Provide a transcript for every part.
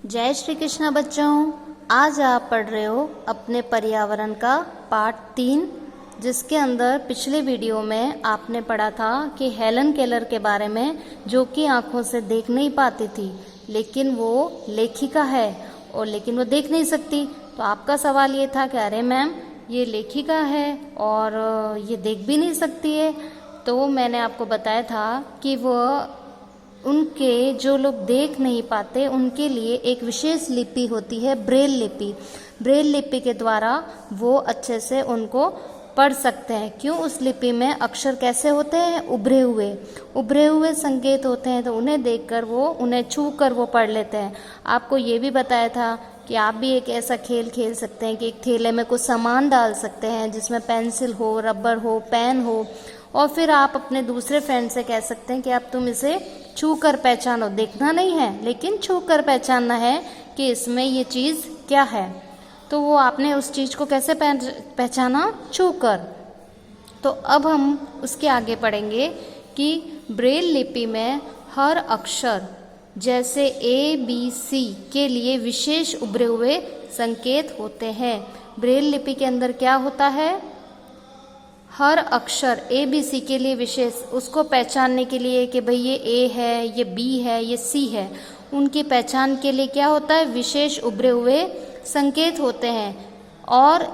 जय श्री कृष्ण बच्चों। आज आप पढ़ रहे हो अपने पर्यावरण का पार्ट 3, जिसके अंदर पिछले वीडियो में आपने पढ़ा था कि हेलन केलर के बारे में, जो कि आंखों से देख नहीं पाती थी, लेकिन वो लेखिका है और लेकिन वो देख नहीं सकती। तो आपका सवाल ये था कि अरे मैम, ये लेखिका है और ये देख भी नहीं सकती है। तो मैंने आपको बताया था कि वो उनके जो लोग देख नहीं पाते उनके लिए एक विशेष लिपि होती है, ब्रेल लिपि। ब्रेल लिपि के द्वारा वो अच्छे से उनको पढ़ सकते हैं। क्यों? उस लिपि में अक्षर कैसे होते हैं? उभरे हुए संकेत होते हैं। तो उन्हें देखकर वो, उन्हें छू कर वो पढ़ लेते हैं। आपको ये भी बताया था कि आप भी एक ऐसा खेल खेल सकते हैं कि एक थैले में कुछ सामान डाल सकते हैं, जिसमें पेंसिल हो, रबर हो, पेन हो, और फिर आप अपने दूसरे फ्रेंड से कह सकते हैं कि अब तुम इसे छू कर पहचानो। देखना नहीं है, लेकिन छू कर पहचानना है कि इसमें ये चीज़ क्या है। तो वो आपने उस चीज़ को कैसे पहचाना? छू कर। तो अब हम उसके आगे पढ़ेंगे कि ब्रेल लिपि में हर अक्षर, जैसे ए बी सी के लिए विशेष उभरे हुए संकेत होते हैं। ब्रेल लिपि के अंदर क्या होता है? हर अक्षर ए बी सी के लिए विशेष, उसको पहचानने के लिए कि भाई ये ए है, ये बी है, ये सी है, उनकी पहचान के लिए क्या होता है? विशेष उभरे हुए संकेत होते हैं। और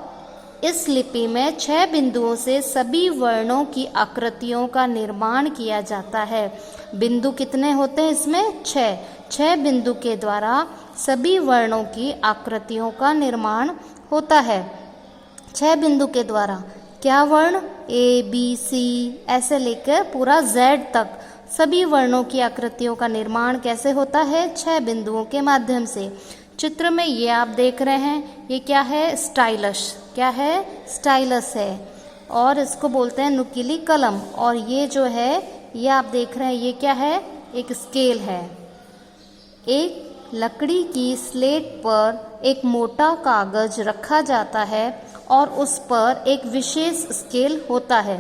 इस लिपि में 6 बिंदुओं से सभी वर्णों की आकृतियों का निर्माण किया जाता है। बिंदु कितने होते हैं इसमें? 6 बिंदु के द्वारा सभी वर्णों की आकृतियों का निर्माण होता है। 6 बिंदु के द्वारा क्या वर्ण? ए बी सी ऐसे लेकर पूरा जेड तक सभी वर्णों की आकृतियों का निर्माण कैसे होता है? 6 बिंदुओं के माध्यम से। चित्र में ये आप देख रहे हैं, ये क्या है? स्टाइलस। क्या है? स्टाइलस है, और इसको बोलते हैं नुकीली कलम। और ये जो है, ये आप देख रहे हैं, ये क्या है? एक स्केल है। एक लकड़ी की स्लेट पर एक मोटा कागज रखा जाता है और उस पर एक विशेष स्केल होता है।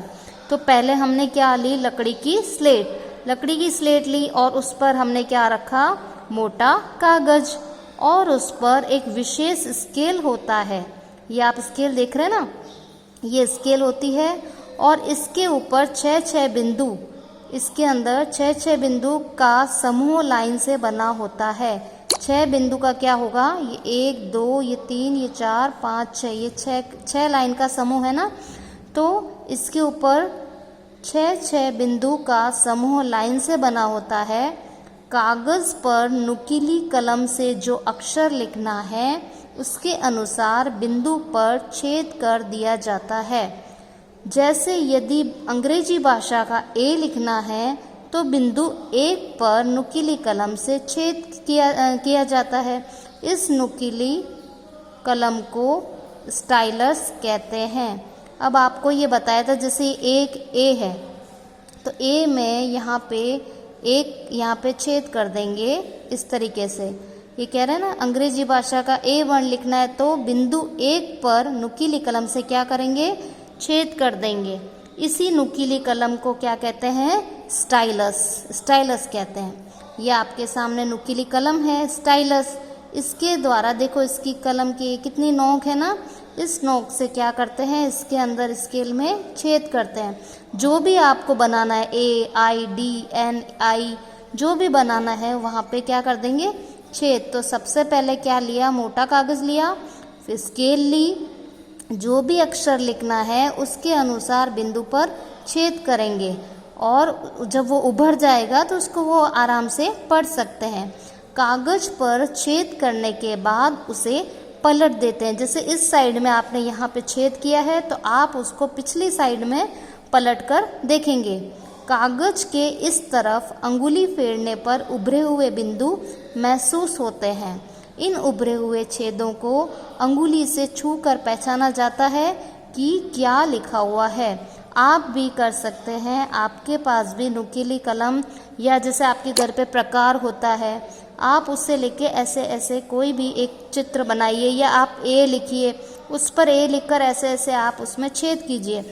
तो पहले हमने क्या ली? लकड़ी की स्लेट ली, और उस पर हमने क्या रखा? मोटा कागज, और उस पर एक विशेष स्केल होता है। ये आप स्केल देख रहे हैं ना, ये स्केल होती है, और इसके ऊपर 6 बिंदु, इसके अंदर 6 बिंदु का समूह लाइन से बना होता है। 6 बिंदु का क्या होगा? ये 1 2 ये 3 ये 4 5 6, ये 6 लाइन का समूह है ना। तो इसके ऊपर 6 बिंदु का समूह लाइन से बना होता है। कागज पर नुकीली कलम से जो अक्षर लिखना है, उसके अनुसार बिंदु पर छेद कर दिया जाता है। जैसे यदि अंग्रेजी भाषा का ए लिखना है, तो बिंदु 1 पर नुकीली कलम से छेद किया जाता है। इस नुकीली कलम को स्टाइलस कहते हैं। अब आपको ये बताया था, जैसे एक ए है, तो ए में यहाँ पे छेद कर देंगे इस तरीके से। ये कह रहे हैं ना, अंग्रेजी भाषा का ए वर्ण लिखना है तो बिंदु 1 पर नुकीली कलम से क्या करेंगे? छेद कर देंगे। इसी नुकीली कलम को क्या कहते हैं? स्टाइलस कहते हैं। ये आपके सामने नुकीली कलम है, स्टाइलस। इसके द्वारा देखो, इसकी कलम की कितनी नोक है ना, इस नोक से क्या करते हैं? इसके अंदर स्केल में छेद करते हैं। जो भी आपको बनाना है, ए आई डी एन आई, जो भी बनाना है, वहाँ पे क्या कर देंगे? छेद। तो सबसे पहले क्या लिया? मोटा कागज लिया, फिर स्केल ली। जो भी अक्षर लिखना है उसके अनुसार बिंदु पर छेद करेंगे, और जब वो उभर जाएगा तो उसको वो आराम से पढ़ सकते हैं। कागज पर छेद करने के बाद उसे पलट देते हैं। जैसे इस साइड में आपने यहाँ पे छेद किया है, तो आप उसको पिछली साइड में पलट कर देखेंगे। कागज के इस तरफ अंगुली फेरने पर उभरे हुए बिंदु महसूस होते हैं। इन उभरे हुए छेदों को अंगुली से छू कर पहचाना जाता है कि क्या लिखा हुआ है। आप भी कर सकते हैं, आपके पास भी नुकीली कलम, या जैसे आपके घर पे प्रकार होता है, आप उससे लेके ऐसे ऐसे कोई भी एक चित्र बनाइए, या आप ए लिखिए, उस पर ए लिखकर ऐसे ऐसे आप उसमें छेद कीजिए,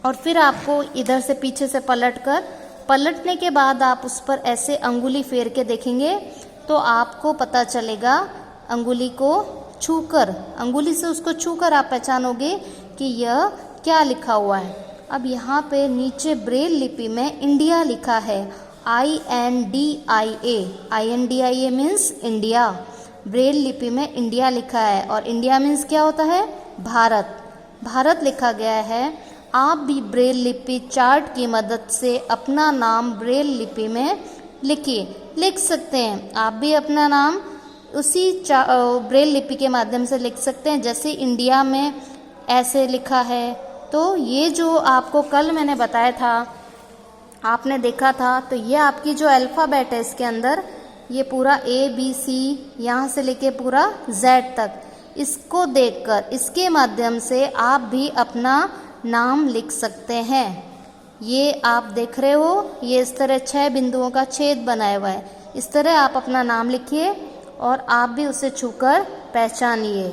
और फिर आपको इधर से पीछे से पलटने के बाद आप उस पर ऐसे अंगुली फेर के देखेंगे तो आपको पता चलेगा अंगुली को छूकर, अंगुली से उसको छूकर आप पहचानोगे कि यह क्या लिखा हुआ है। अब यहाँ पे नीचे ब्रेल लिपि में इंडिया लिखा है, INDIA, INDIA means India. Braille लिपि में इंडिया लिखा है और इंडिया मीन्स क्या होता है, भारत, भारत लिखा गया है। आप भी ब्रेल लिपि चार्ट की मदद से अपना नाम ब्रेल लिपि में लिख सकते हैं। आप भी अपना नाम उसी ब्रेल लिपि के माध्यम से लिख सकते हैं, जैसे इंडिया में ऐसे लिखा है। तो ये जो आपको कल मैंने बताया था, आपने देखा था, तो ये आपकी जो अल्फ़ाबेट है इसके अंदर ये पूरा ABC यहाँ से लेके पूरा Z तक, इसको देखकर इसके माध्यम से आप भी अपना नाम लिख सकते हैं। ये आप देख रहे हो, ये इस तरह 6 बिंदुओं का छेद बनाया हुआ है। इस तरह आप अपना नाम लिखिए और आप भी उसे छूकर पहचानिए।